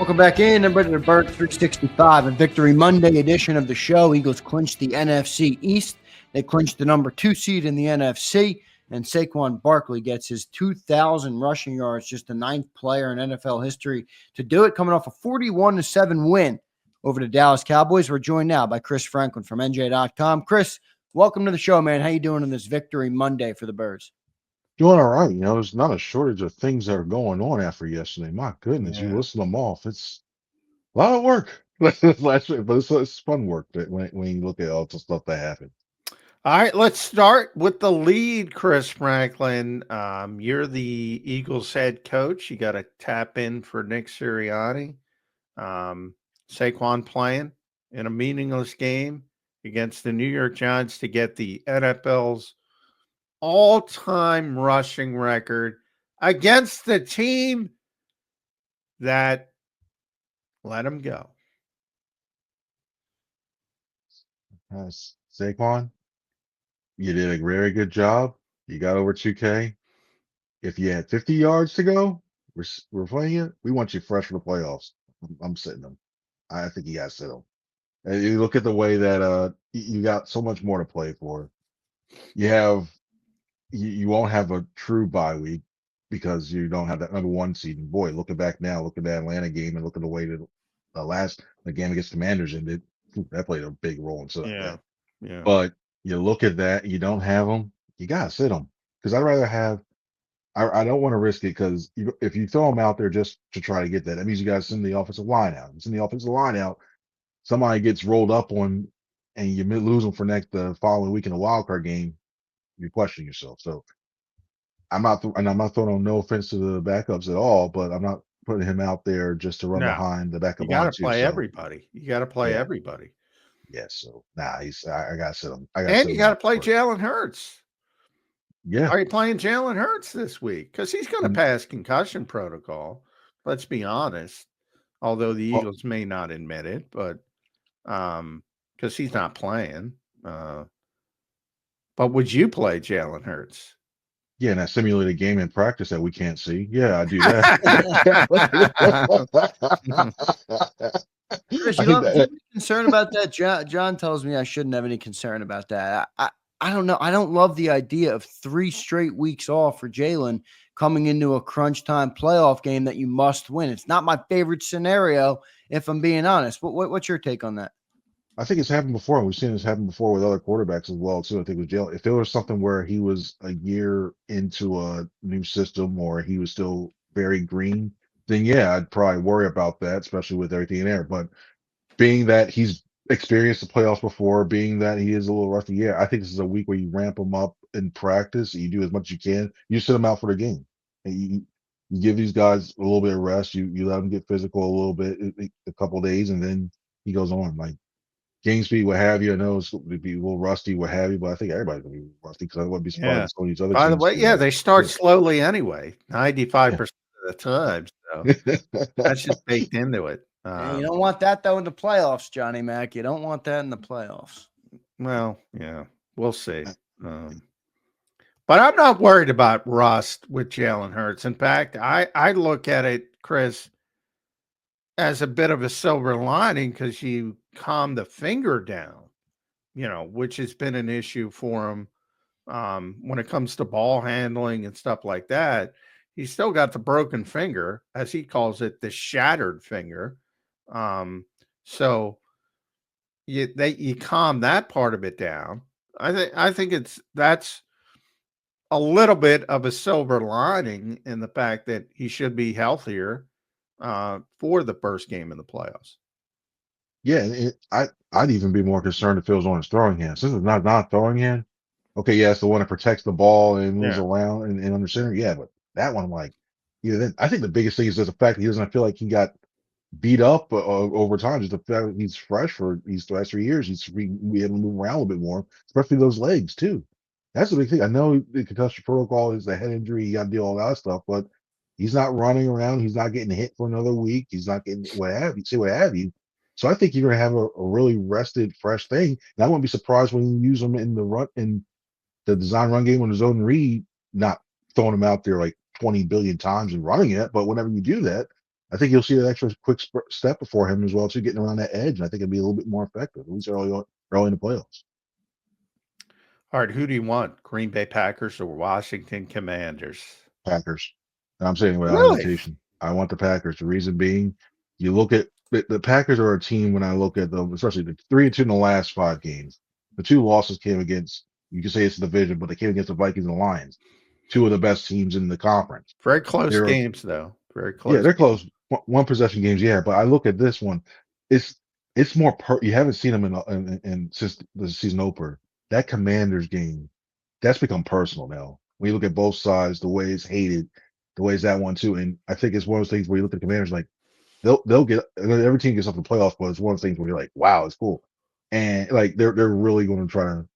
Welcome back in, everybody, to Bird 365, a Victory Monday edition of the show. Eagles clinched the NFC East. They clinched the number 2 seed in the NFC, and Saquon Barkley gets his 2,000 rushing yards, just the 9th player in NFL history to do it, coming off a 41-7 win over the Dallas Cowboys. We're joined now by Chris Franklin from NJ.com. Chris, welcome to the show, man. How you doing on this Victory Monday for the Birds? Doing all right. There's not a shortage of things that are going on after yesterday. My goodness, you Yeah. listen them off. It's a lot of work. But it's fun work that when you look at all the stuff that happened. All right, let's start with the lead, Chris Franklin. You're the Eagles head coach. You got to tap in for Nick Sirianni. Saquon playing in a meaningless game against the New York Giants to get the NFL's all-time rushing record against the team that let him go. Saquon, you did a very good job. You got over 2K. If you had 50 yards to go, we're playing you. We want you fresh for the playoffs. I'm sitting them. I think you got to sit them. And you look at the way that you got so much more to play for. You won't have a true bye week because you don't have that number 1 seed. And boy, looking back now, look at that Atlanta game and look at the way that the game against Commanders ended. That played a big role in some of that. Yeah. But you look at that, you don't have them, you gotta sit them because I'd rather have. I don't want to risk it because if you throw them out there just to try to get that means you got to send the offensive line out. You send the offensive line out, somebody gets rolled up on, and you lose them for the following week in a wild card game. You're questioning yourself. So I'm not throwing no offense to the backups at all, but I'm not putting him out there just to run behind the backup line. You got to play everybody. You got to play everybody. Yeah. So I got to sit him. And you got to play Jaylen Hurts. Yeah. Are you playing Jaylen Hurts this week? Because he's going to pass concussion protocol. Let's be honest. Although the Eagles may not admit it, but because he's not playing. But would you play Jaylen Hurts? Yeah, and that simulated game in practice that we can't see. Yeah, I do that. Chris, you don't have any concern about that? John tells me I shouldn't have any concern about that. I don't know. I don't love the idea of 3 straight weeks off for Jaylen coming into a crunch time playoff game that you must win. It's not my favorite scenario, if I'm being honest. What's your take on that? I think it's happened before, and we've seen this happen before with other quarterbacks as well, too. I think with Jaylen, if there was something where he was a year into a new system or he was still very green, then yeah, I'd probably worry about that, especially with everything in there. But being that he's experienced the playoffs before, being that he is a little rusty, yeah, I think this is a week where you ramp him up in practice. You do as much as you can. You sit him out for the game. And you give these guys a little bit of rest. You let them get physical a little bit, a couple of days, and then he goes on. Like game speed, what have you. I know it's going to be a little rusty, what have you, but I think everybody's going to be rusty because I wouldn't be surprised if some of these other By the teams way, they start slowly anyway, 95% of the time. So that's just baked into it. You don't want that, though, in the playoffs, Johnny Mac. You don't want that in the playoffs. Well, yeah, we'll see. But I'm not worried about rust with Jaylen Hurts. In fact, I look at it, Chris, as a bit of a silver lining because you calm the finger down, which has been an issue for him when it comes to ball handling and stuff like that. He's still got the broken finger, as he calls it, the shattered finger. So you calm that part of it down. I think that's a little bit of a silver lining in the fact that he should be healthier for the first game in the playoffs. Yeah, I'd even be more concerned if it was on his throwing hand. Since it's not throwing hand, okay, yeah, it's the one that protects the ball and moves around and under center. Yeah, but that one, then I think the biggest thing is just the fact that he doesn't feel like he got beat up over time. Just the fact that he's fresh for these last 3 years. We had to move around a little bit more, especially those legs too. That's the big thing. I know the concussion protocol is the head injury. You got to deal with all that stuff, but he's not running around. He's not getting hit for another week. He's not getting what have you. So I think you're going to have a really rested, fresh thing. And I wouldn't be surprised when you use him in the design run game on his own read, not throwing him out there like 20 billion times and running it. But whenever you do that, I think you'll see an extra quick step before him as well, too, getting around that edge. And I think it'll be a little bit more effective, at least early in the playoffs. All right, who do you want? Green Bay Packers or Washington Commanders? Packers. And I'm saying without Really? hesitation, I want the Packers. The reason being, you look at the Packers are a team when I look at them, especially the 3-2 in the last 5 games. The 2 losses came against, you can say it's a division, but they came against the Vikings and the Lions, 2 of the best teams in the conference. Very close games, though. Very close. Yeah, they're close. One possession games, yeah. But I look at this one, it's more. You haven't seen them in since the season opener. That Commanders game, that's become personal now. When you look at both sides, the way it's hated, the way it's that one too, and I think it's one of those things where you look at the Commanders like they'll get every team gets up in the playoffs, but it's one of those things where you're like, wow, it's cool, and like they're really going to try to.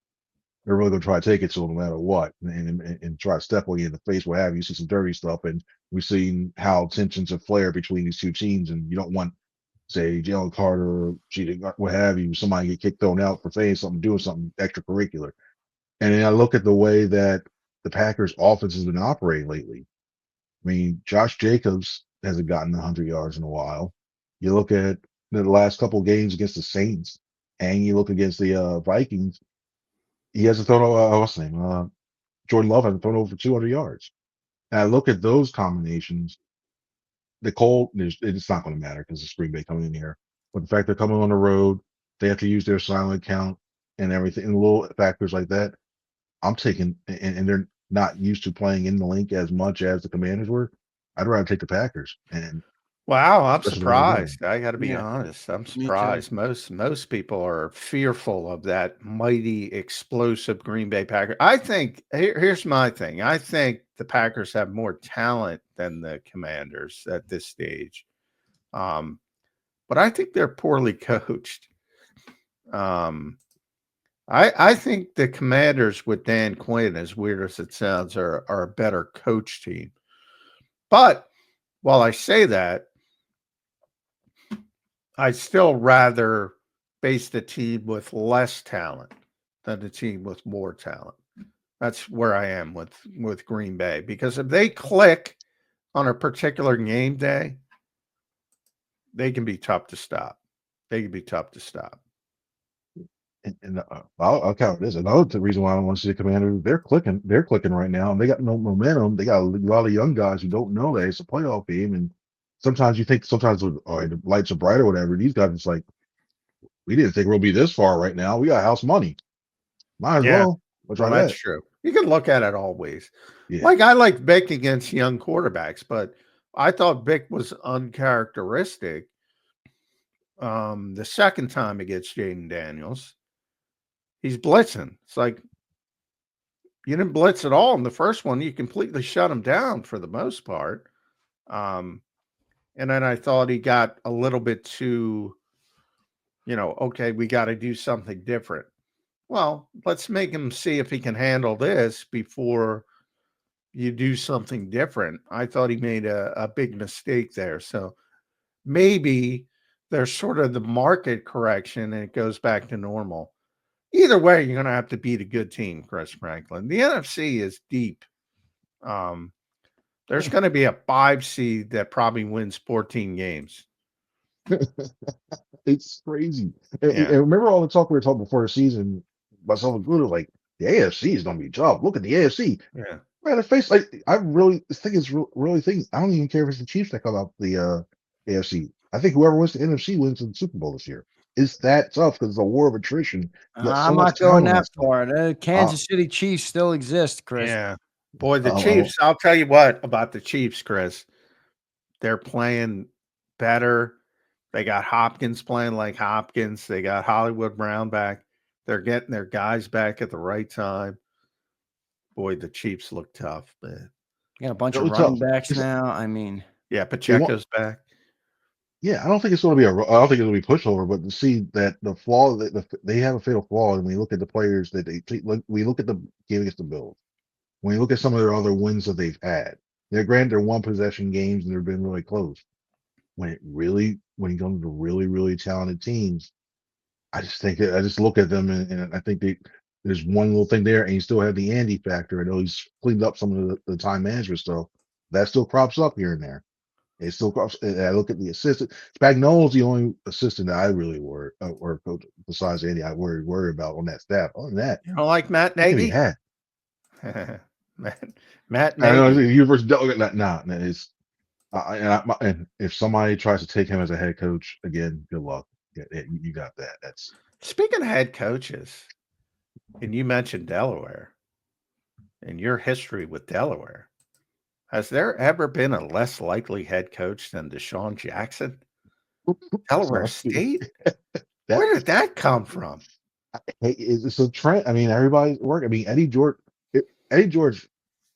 They're really going to try to take it to them no matter what, and try to step on you in the face, what have you. See some dirty stuff, and we've seen how tensions have flared between these 2 teams, and you don't want, say, Jalen Carter, cheating, what have you, somebody get kicked, thrown out for saying something, doing something extracurricular. And then I look at the way that the Packers' offense has been operating lately. I mean, Josh Jacobs hasn't gotten 100 yards in a while. You look at the last couple of games against the Saints, and you look against the Vikings. He hasn't thrown over, what's his name? Jordan Love hasn't thrown over 200 yards. And I look at those combinations. It's not going to matter because it's Green Bay coming in here. But the fact they're coming on the road, they have to use their silent count and everything, and little factors like that. I'm taking, and they're not used to playing in the link as much as the Commanders were. I'd rather take the Packers. And wow, I'm surprised. I got to be honest. I'm Me surprised. Most people are fearful of that mighty, explosive Green Bay Packers. I think here's my thing. I think the Packers have more talent than the Commanders at this stage, but I think they're poorly coached. I think the Commanders with Dan Quinn, as weird as it sounds, are a better coach team. But while I say that, I'd still rather face the team with less talent than the team with more talent. That's where I am with Green Bay, because if they click on a particular game day, they can be tough to stop. And I'll count this. Another reason why I don't want to see the Commanders, they're clicking right now, and they got no momentum. They got a lot of young guys who don't know that it's a playoff game, and sometimes you think the lights are bright or whatever. These guys, it's like, we didn't think we'll be this far right now. We got house money. Might as well. Well, that's true. You can look at it all ways. Yeah. Like, I like Vic against young quarterbacks, but I thought Vic was uncharacteristic the second time against Jaden Daniels. He's blitzing. It's like, you didn't blitz at all in the first one. You completely shut him down for the most part. And then I thought he got a little bit too, okay, we got to do something different. Well, let's make him see if he can handle this before you do something different. I thought he made a big mistake there. So maybe there's sort of the market correction and it goes back to normal. Either way, you're going to have to beat a good team, Chris Franklin. The NFC is deep. There's going to be a 5 seed that probably wins 14 games. It's crazy. And remember all the talk we were talking before the season, myself included, like, the AFC is going to be tough. Look at the AFC. Yeah. Right, the face, like, I think it's really things. I don't even care if it's the Chiefs that come out the AFC. I think whoever wins the NFC wins the Super Bowl this year. It's that tough because it's a war of attrition. I'm not going that far. The Kansas City Chiefs still exist, Chris. Yeah. Boy, the Chiefs, I'll tell you what about the Chiefs, Chris. They're playing better. They got Hopkins playing like Hopkins. They got Hollywood Brown back. They're getting their guys back at the right time. Boy, the Chiefs look tough, man. You got a bunch of running backs now. I mean, yeah, Pacheco's back. Yeah, I don't think it's going to be I don't think it'll be pushover, but to see that the flaw that they have a fatal flaw, and when you look at the players that we look at the game against the Bills, when you look at some of their other wins that they've had, they're one possession games and they've been really close. When you come to really, really talented teams, I just look at them and I think there's one little thing there, and you still have the Andy factor. I know he's cleaned up some of the time management stuff that still crops up here and there. It's still. And I look at the assistant. Spagnola's the only assistant that I really worry, or coach besides Andy, I worry about on that staff. Other than that, You don't like Matt it can be Nagy? had. Matt I know Nagy. the University. Nah, it's. And if somebody tries to take him as a head coach again, good luck. Yeah, you got that. That's Speaking of head coaches, and you mentioned Delaware and your history with Delaware, has there ever been a less likely head coach than Deshaun Jackson? Delaware State? Where did that come from? Hey, it's a trend. I mean, everybody's work. I mean, Eddie George.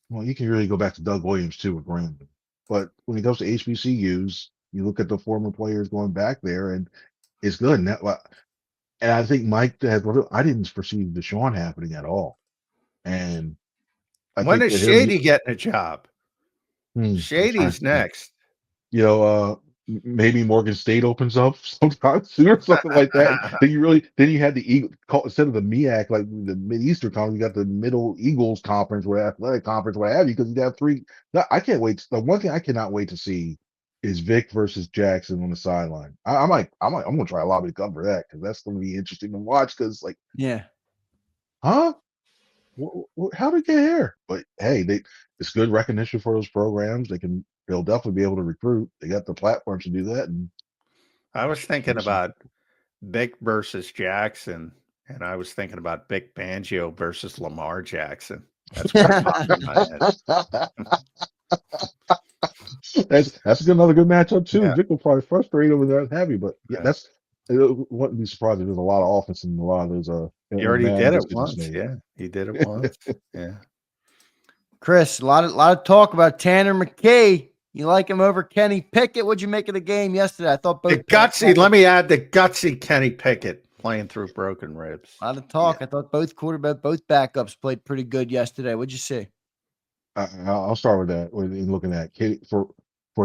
Well, you can really go back to Doug Williams too with Brandon. But when it comes to HBCUs, you look at the former players going back there, and it's good. And I think Mike has. I didn't perceive Deshaun happening at all, and I When think is with him, Shady getting a job? I'm trying Shady's to think. next. Maybe Morgan State opens up sometime soon or something like that. Then you had the Eagle instead of the MEAC, like the Mid-Eastern Conference, you got the Middle Eagles Conference or Athletic Conference, what have you, because you have three. No, I can't wait. The one thing I cannot wait to see is Vic versus Jackson on the sideline. I'm gonna try a lobby to cover that because that's gonna be interesting to watch. Because Yeah. huh? How did they get here? But hey, it's good recognition for those programs. They'll definitely be able to recruit. They got the platforms to do that. And I was thinking about Vic versus Jackson, and I was thinking about Vic Fangio versus Lamar Jackson. That's what popped in my head. that's another good matchup too. Yeah. Vic will probably frustrate over there heavy, but yeah, Yeah. it wouldn't be surprised if there's a lot of offense and a lot of those You already did it decisions once. made. Yeah. He did it once. Yeah. Chris, a lot of talk about Tanner McKee. You like him over Kenny Pickett? What'd you make of the game yesterday? I thought both. Let me add the gutsy Kenny Pickett playing through broken ribs. A lot of talk. Yeah. I thought both backups played pretty good yesterday. What'd you see? I'll start with that. In looking at Kate for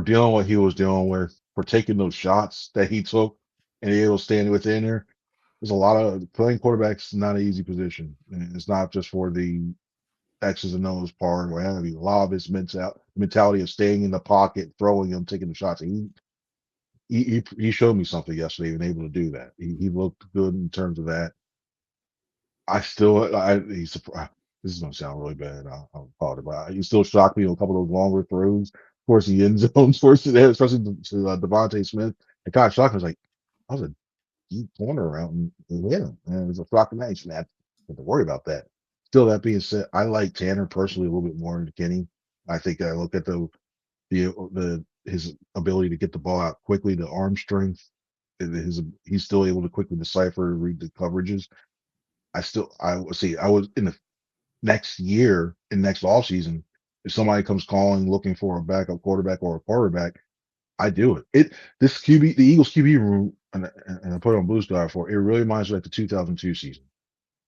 dealing what he was dealing with, for taking those shots that he took and able to stand within there. There's a lot of playing quarterbacks, not an easy position. And it's not just for the X's and O's part, what have you. A lot of his mentality of staying in the pocket, throwing them, taking the shots. He showed me something yesterday, being able to do that. He looked good in terms of that. He's surprised. This is going to sound really bad. I'll call it, but he still shocked me on a couple of those longer throws towards the end zone, especially to Devontae Smith. It kind of shocked me. I was like, I was a deep corner around and hit him. And it was a shocking night. You have to worry about that. Still, that being said, I like Tanner personally a little bit more than Kenny. I think I look at his ability to get the ball out quickly, the arm strength, he's still able to quickly decipher, read the coverages. I would see. I was in the next year, in next off season, if somebody comes calling looking for a backup quarterback or a quarterback, I do it. The Eagles QB room, and I put it on Blue Sky for it really reminds me like the 2002 season,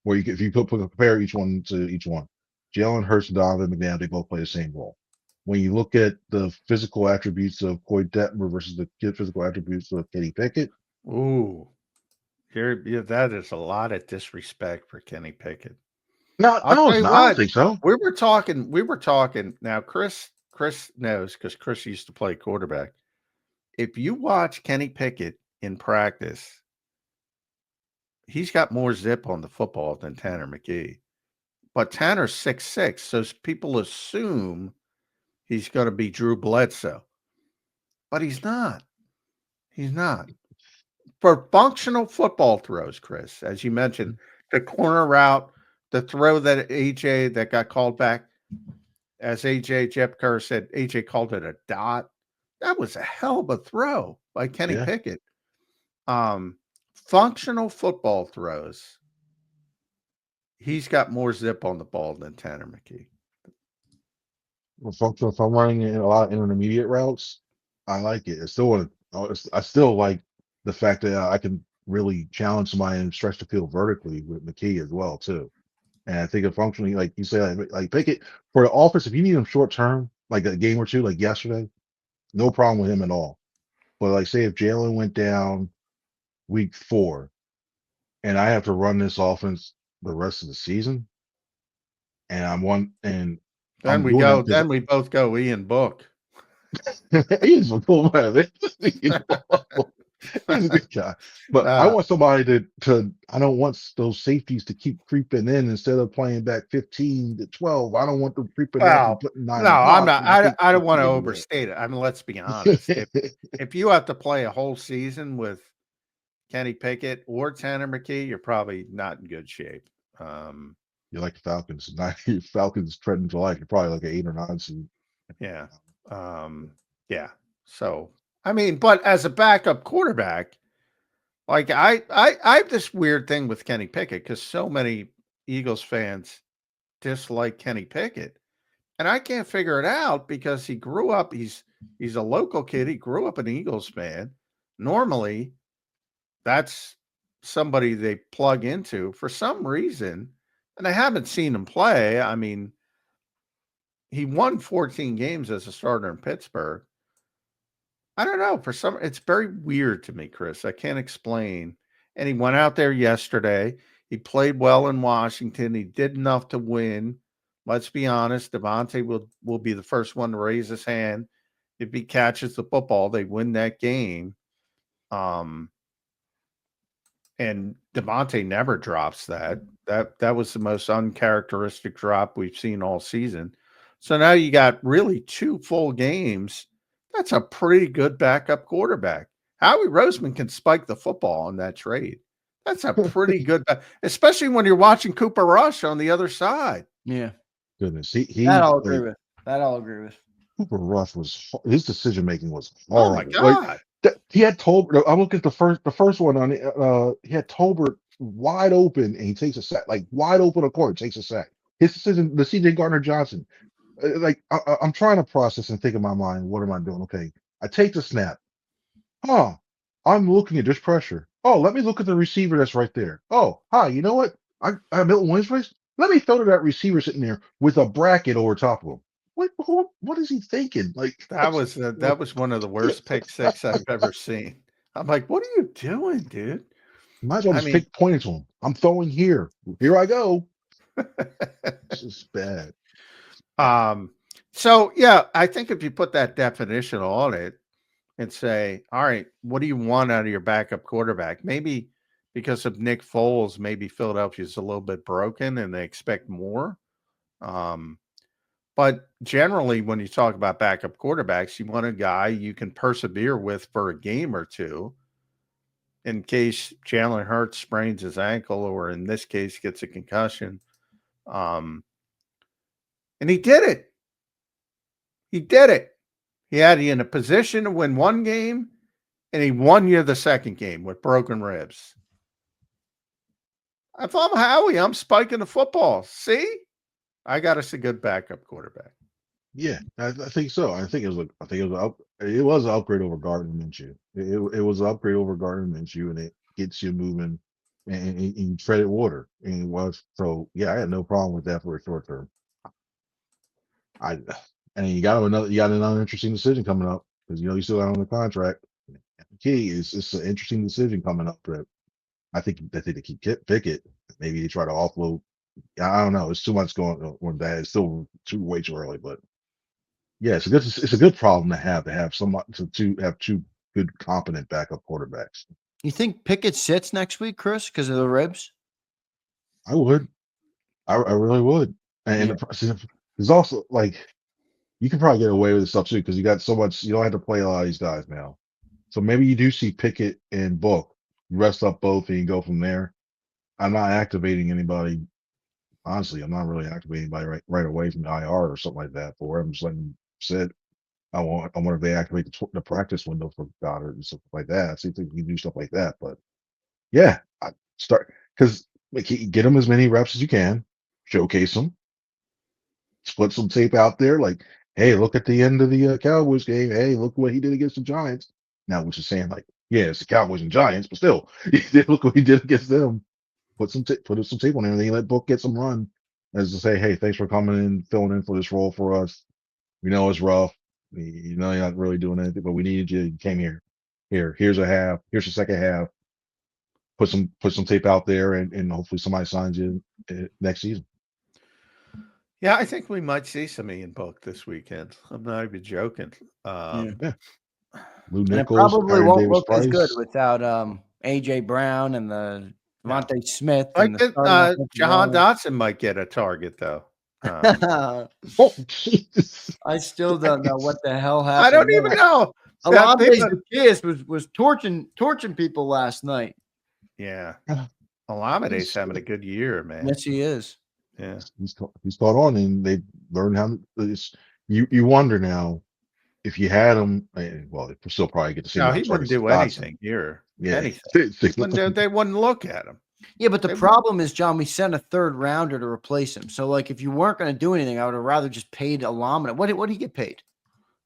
where if you compare each one to each one, Jaylen Hurts and Donovan McNabb, they both play the same role. When you look at the physical attributes of Coy Detmer versus the physical attributes of Kenny Pickett, ooh. That is a lot of disrespect for Kenny Pickett. No, I don't think so. We were talking. Now, Chris knows because Chris used to play quarterback. If you watch Kenny Pickett in practice, he's got more zip on the football than Tanner McKee. But Tanner's 6'6", so people assume he's going to be Drew Bledsoe. But he's not. He's not. For functional football throws, Chris, as you mentioned, the corner route, the throw that AJ that got called back, as Jeff Kerr said, AJ called it a dot. That was a hell of a throw by Kenny Pickett. Functional football throws, he's got more zip on the ball than Tanner McKee. Well, functional. If I'm running a lot of intermediate routes, I like it. I still like the fact that I can really challenge somebody and stretch the field vertically with McKee as well too. And I think it functionally, like you say, like Pickett for the offense, if you need him short term, like a game or two, like yesterday, no problem with him at all. But like say if Jaylen went down week 4 and I have to run this offense the rest of the season, and then we both go Ian Book. He's a cool man. He's a good guy. But I want somebody I don't want those safeties to keep creeping in instead of playing back 15 to 12. I don't want them creeping up and Well, putting 9 no, in the I'm box. not. And I think I don't Pickett want to can do overstate it. I mean, let's be honest. that. If you have to play a whole season with Kenny Pickett or Tanner McKee, you're probably not in good shape. You're like the Falcons. Falcons treading to like you're probably like an 8 or 9 seed. Yeah. Yeah. So, I mean, but as a backup quarterback, like I have this weird thing with Kenny Pickett because so many Eagles fans dislike Kenny Pickett. And I can't figure it out because he grew up, he's a local kid. He grew up an Eagles fan. Normally, that's somebody they plug into for some reason. And I haven't seen him play. I mean, he won 14 games as a starter in Pittsburgh. I don't know. It's very weird to me, Chris. I can't explain. And he went out there yesterday. He played well in Washington. He did enough to win. Let's be honest. Devontae will be the first one to raise his hand. If he catches the football, they win that game. And Devontae never drops that. That was the most uncharacteristic drop we've seen all season. So now you got really 2 full games. That's a pretty good backup quarterback. Howie Roseman can spike the football on that trade. That's a pretty good, especially when you're watching Cooper Rush on the other side. Yeah. Goodness. That I'll agree with. Cooper Rush his decision making was horrible. Oh my God. He had Tolbert. I look at the first one on he had Tolbert wide open and he takes a sack, like wide open a court, takes a sack. His decision, the CJ Gardner-Johnson. Like I'm trying to process and think in my mind, what am I doing? Okay, I take the snap. I'm looking at this pressure. Oh, let me look at the receiver that's right there. Oh, hi, you know what? I Milton Williams race. Let me throw to that receiver sitting there with a bracket over top of him. What is he thinking? Like that was one of the worst pick six I've ever seen. I'm like, what are you doing, dude? You might as well just pick pointing to him. I'm throwing here. Here I go. This is bad. So yeah, I think if you put that definition on it and say, all right, what do you want out of your backup quarterback? Maybe because of Nick Foles, maybe Philadelphia's a little bit broken and they expect more. But generally, when you talk about backup quarterbacks, you want a guy you can persevere with for a game or two in case Jaylen Hurts sprains his ankle or in this case gets a concussion. And he did it. He did it. He had you in a position to win one game, and he won you the second game with broken ribs. If I'm Howie, I'm spiking the football. See? I got us a good backup quarterback. Yeah, I think so. I think it was an upgrade over Gardner Minshew. It was an upgrade over Gardner Minshew, and it gets you moving and you treaded water. And it was so. Yeah, I had no problem with that for a short term. And you got another interesting decision coming up because you still got on the contract. The key is it's an interesting decision coming up that I think that they keep Pickett. Maybe they try to offload. I don't know. It's too much going on that. It's still way too early, but yeah, it's a good problem to have to have 2 good competent backup quarterbacks. You think Pickett sits next week, Chris, because of the ribs? I would. I really would. And there's also like you can probably get away with this stuff too because you got so much. You don't have to play a lot of these guys now. So maybe you do see Pickett and Book. You rest up both and you go from there. I'm not activating anybody. Honestly, I'm not really activating anybody right away from the IR or something like that for him. Just like you said, I wonder if they activate the practice window for Goddard and stuff like that. See if they can do stuff like that. But yeah, I start because get him as many reps as you can, showcase him, split some tape out there. Like, hey, look at the end of the Cowboys game. Hey, look what he did against the Giants. Now, which is saying like, yeah, it's the Cowboys and Giants, but still, look what he did against them. Put some tape on him, and then let Book get some run as to say, hey, thanks for coming in, filling in for this role for us. We know it's rough. You know you're not really doing anything, but we needed you. You came here. Here's a half. Here's the second half. Put some tape out there, and hopefully somebody signs you next season. Yeah, I think we might see some Ian Book this weekend. I'm not even joking. Yeah. Lou And it Nichols, probably Aaron won't Davis look as good Price. without AJ Brown and the No. Devontae Smith I and the think starting offensive Jahan line. Dotson might get a target though. Oh, Jesus. I still don't know what the hell I don't happened even there. know. That Olamide people, Zaccheaus was torching people last night. yeah. Olamide's having a good year, man. Yes, he is. Yeah. He's caught on, and they learned how to. You wonder now if you had him. Well, they still probably get the same No, amount he of wouldn't targets as do Dotson. anything here. Yeah, Anything. They wouldn't look at him. Yeah, but the They- problem is, John, we sent a third rounder to replace him. So, like, if you weren't going to do anything, I would have rather just paid Olamide. What did he get paid?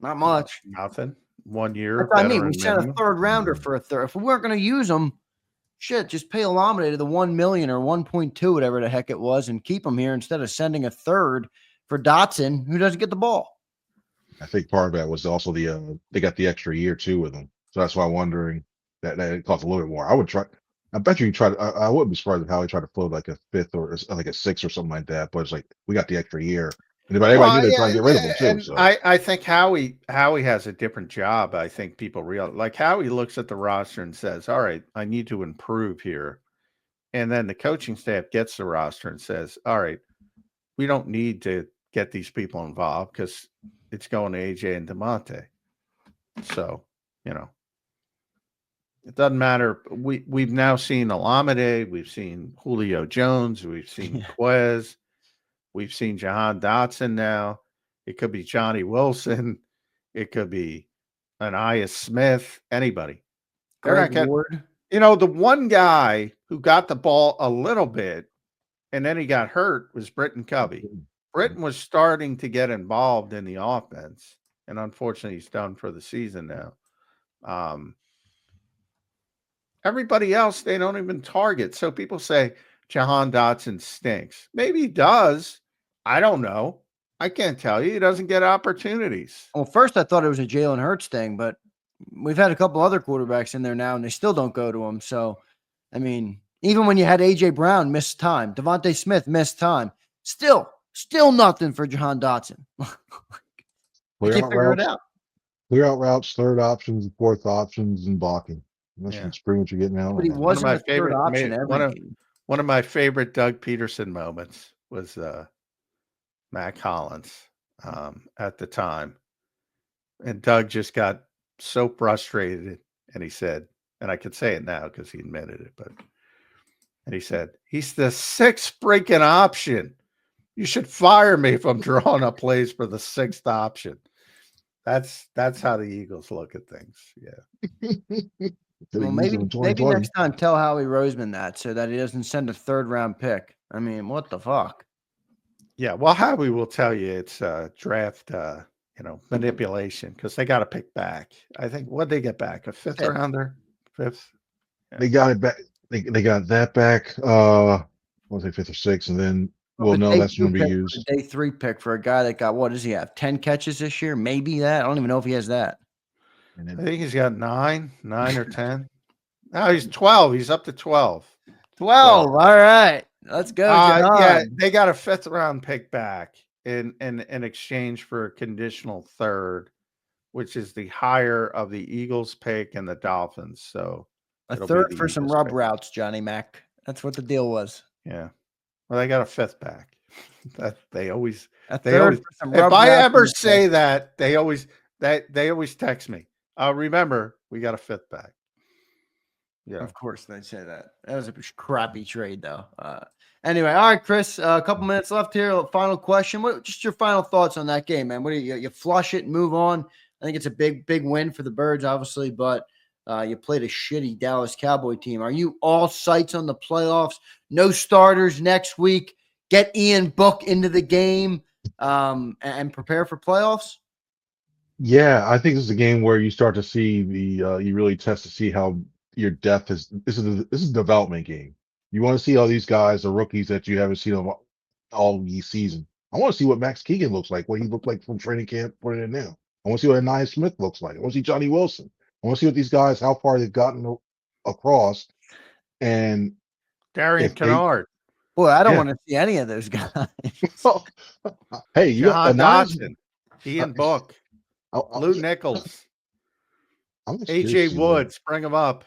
Not much. Nothing. 1 year. That's what I mean. We veteran sent minimum. a third rounder for a third. If we weren't going to use him, shit, just pay Olamide the 1 million or 1.2, whatever the heck it was, and keep him here instead of sending a third for Dotson, who doesn't get the ball. I think part of that was also they got the extra year too with him, so that's why I'm wondering that it costs a little bit more. I would try. I bet you try. I wouldn't be surprised if Howie tried to float like a fifth or like a six or something like that. But it's like we got the extra year, and everybody knew they're trying to get rid of him too. And So I think Howie has a different job. I think people realize, like Howie looks at the roster and says, "All right, I need to improve here," and then the coaching staff gets the roster and says, "All right, we don't need to get these people involved because it's going to AJ and DeMonte." So, it doesn't matter. We've now seen Olamide, we've seen Julio Jones, we've seen Quez, we've seen Jahan Dotson now. It could be Johnny Wilson, it could be Anais Smith, anybody. They're not Greg Ward. the one guy who got the ball a little bit and then he got hurt was Britton Covey. Britton was starting to get involved in the offense, and unfortunately, he's done for the season now. Everybody else, they don't even target. So people say Jahan Dotson stinks. Maybe he does. I don't know. I can't tell you. He doesn't get opportunities. Well, first I thought it was a Jaylen Hurts thing, but we've had a couple other quarterbacks in there now, and they still don't go to him. So, I mean, even when you had AJ Brown miss time, Devontae Smith missed time, still nothing for Jahan Dotson. I can't figure it out. Clear out routes, third options, fourth options, and blocking. That's pretty much you're getting out. But he wasn't a third option every game. One of my favorite Doug Peterson moments was Mac Hollins at the time. And Doug just got so frustrated, and he said, and I could say it now because he admitted it, and he said, he's the sixth freaking option. You should fire me if I'm drawing up plays for the sixth option. That's how the Eagles look at things. Yeah. Well, maybe next time tell Howie Roseman that so that he doesn't send a third round pick. I mean, what the fuck? Yeah, well, Howie will tell you it's draft manipulation because they got to pick back. I think what they get back, a fifth rounder, fifth. Yeah. They got it back. They got that back. Was it fifth or sixth, and then we'll know that's going to be used. Day 3 pick for a guy that got, what does he have? 10 catches this year? Maybe that. I don't even know if he has that. I think he's got 9 or 10. No, he's 12. He's up to 12. 12. All right. Let's go. Yeah, they got a fifth round pick back in exchange for a conditional third, which is the higher of the Eagles pick and the Dolphins. So a third for some rub routes, Johnny Mac. That's what the deal was. Yeah. Well, they got a fifth back. That they always. If I ever say that, they always text me. Remember, we got a fifth back. Yeah, of course they say that. That was a crappy trade, though. Anyway, all right, Chris. A couple minutes left here. Final question. Just your final thoughts on that game, man? What do you flush it and move on? I think it's a big win for the Birds, obviously, but you played a shitty Dallas Cowboy team. Are you all sights on the playoffs? No starters next week. Get Ian Book into the game and prepare for playoffs. Yeah, I think this is a game where you start to see you really test to see how your depth is. This is a development game. You want to see all these guys, the rookies that you haven't seen all season. I want to see what Max Keegan looks like, what he looked like from training camp, put it in now. I want to see what Anais Smith looks like. I want to see Johnny Wilson. I want to see what these guys, how far they've gotten across. And Darian Kennard. Boy, I don't Yeah. want to see any of those guys. Hey, you got John Miles. Dotson, Ian Book, Lou Yeah, Nichols, I'm just curious to AJ see what. Woods, bring them up.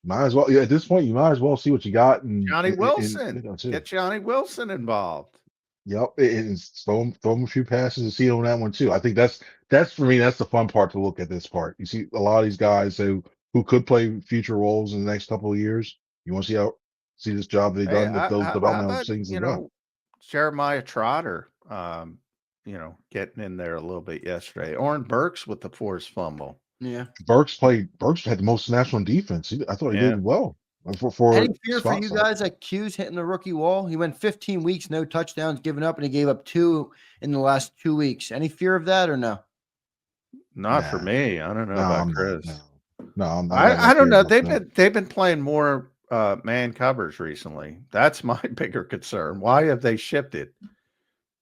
Might as well. Yeah, at this point, you might as well see what you got, and Johnny Wilson, that's it. get Johnny Wilson involved. Yep, and throw him a few passes and see on that one too. I think that's for me. That's the fun part to look at this part. You see a lot of these guys who could play future roles in the next couple of years. You want to see this job they've Hey, done that those how developmental about, things have done. Jeremiah Trotter, getting in there a little bit yesterday. Oren Burks with the forced fumble. Yeah. Burks had the most snaps on defense. I thought he Yeah. did well for Any fear for spot you size. guys that Q's hitting the rookie wall? He went 15 weeks, no touchdowns given up, and he gave up 2 in the last 2 weeks. Any fear of that or no? Not for me. I don't know No, about I'm Chris. No, I'm got no I don't fear know. about that. They've been playing more man covers recently. That's my bigger concern. Why have they shifted?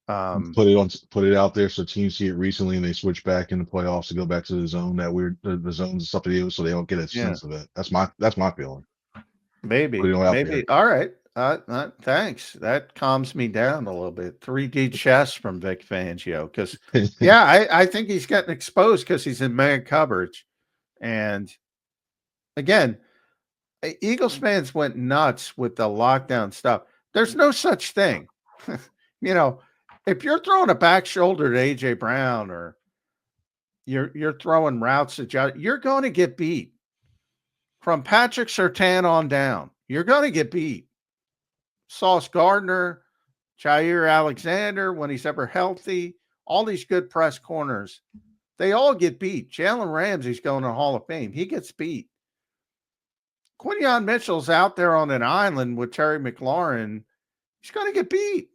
Put it out there so teams see it recently and they switch back in the playoffs to go back to the zone, that weird the zones and stuff they do, so they don't get a sense of it. That's my feeling. Maybe. All right. Thanks. That calms me down a little bit. 3D chess from Vic Fangio, because I think he's getting exposed because he's in man coverage, and again, Eagles fans went nuts with the lockdown stuff. There's no such thing. If you're throwing a back shoulder to AJ Brown, or you're throwing routes to Josh, you're going to get beat. From Patrick Surtain on down, you're going to get beat. Sauce Gardner, Jair Alexander, when he's ever healthy, all these good press corners, they all get beat. Jalen Ramsey's going to the Hall of Fame. He gets beat. Quinyon Mitchell's out there on an island with Terry McLaurin. He's going to get beat.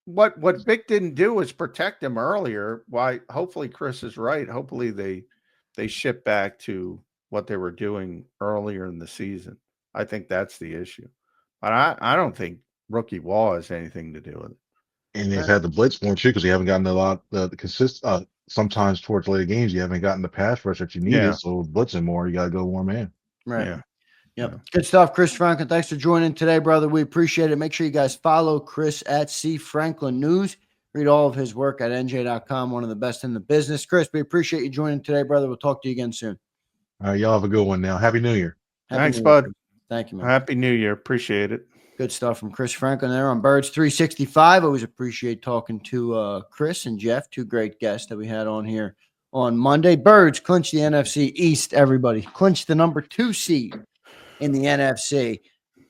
What Vic didn't do was protect him earlier. Why? Hopefully Chris is right. Hopefully they ship back to what they were doing earlier in the season. I think that's the issue. But I don't think rookie wall has anything to do with it. And they've had the blitz more too, because you haven't gotten a lot the sometimes towards later games you haven't gotten the pass rush that you needed. Yeah. So blitzing more, you gotta go more man. Right. Yeah. Yep. Yeah. Good stuff, Chris Franklin. Thanks for joining today, brother. We appreciate it. Make sure you guys follow Chris at C Franklin News. Read all of his work at nj.com, one of the best in the business. Chris, we appreciate you joining today, brother. We'll talk to you again soon. All right, y'all have a good one now. Happy New Year. Thanks, bud. Thank you, man. Happy New Year. Appreciate it. Good stuff from Chris Franklin there on Birds 365. Always appreciate talking to Chris and Jeff, two great guests that we had on here on Monday. Birds clinch the NFC East, everybody. Clinch the number 2 seed in the NFC.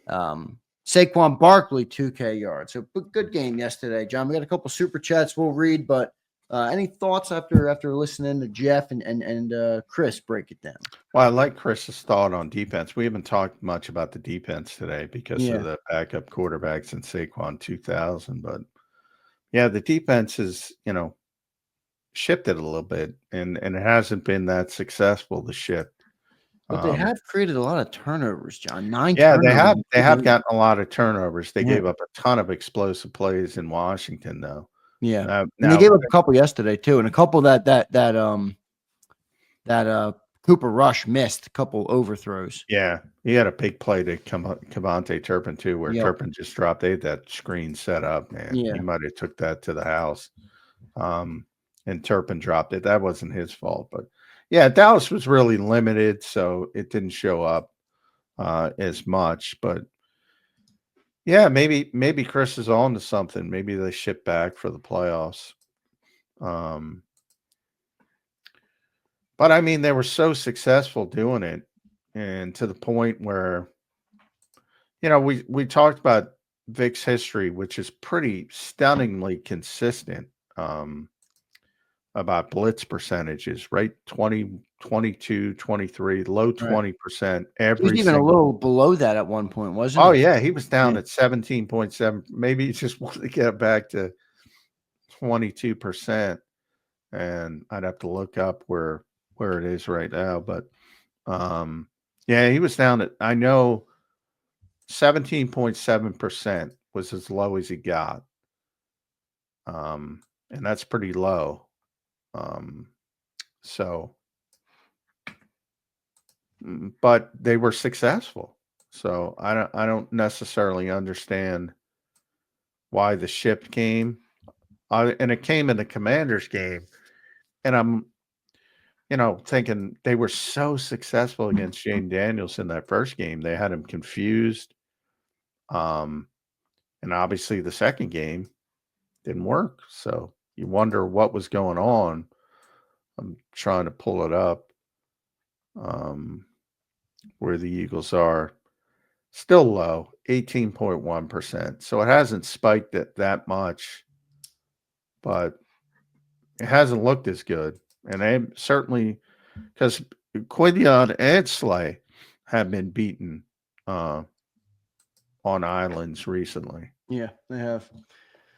Saquon Barkley, 2K yards. So good game yesterday, John. We got a couple super chats we'll read, but any thoughts after listening to Jeff and Chris break it down? Well, I like Chris's thought on defense. We haven't talked much about the defense today because of the backup quarterbacks in Saquon 2000. But yeah, the defense is, shifted a little bit, and it hasn't been that successful to shift. But they have created a lot of turnovers, John. 9 Yeah, turnovers. they have gotten a lot of turnovers. They gave up a ton of explosive plays in Washington, though. Yeah, and they gave up a couple yesterday too, and a couple that Cooper Rush missed, a couple overthrows. Yeah, he had a big play to Cavante Turpin too, where Turpin just dropped. They had that screen set up, man. Yeah. He might have took that to the house, and Turpin dropped it. That wasn't his fault, but yeah, Dallas was really limited, so it didn't show up as much. But yeah, maybe Chris is on to something. Maybe they ship back for the playoffs. But I mean, they were so successful doing it, and to the point where, we talked about Vic's history, which is pretty stunningly consistent about blitz percentages, right? 20, 22, 23, low 20% every. He was even a little below that at one point, wasn't he? Oh, he? yeah. He was down at 17.7. Maybe he just wanted to get back to 22%. And I'd have to look up where it is right now. But yeah, he was down at, I know, 17.7% was as low as he got. And that's pretty low. But they were successful. So I don't necessarily understand why the shift came. And it came in the Commanders game. And I'm, thinking they were so successful against Shane Daniels in that first game. They had him confused. And obviously the second game didn't work. So you wonder what was going on. I'm trying to pull it up where the Eagles are. Still low, 18.1%. So it hasn't spiked it that much, but it hasn't looked as good. And they certainly, because Quinion and Slay have been beaten on islands recently. Yeah, they have.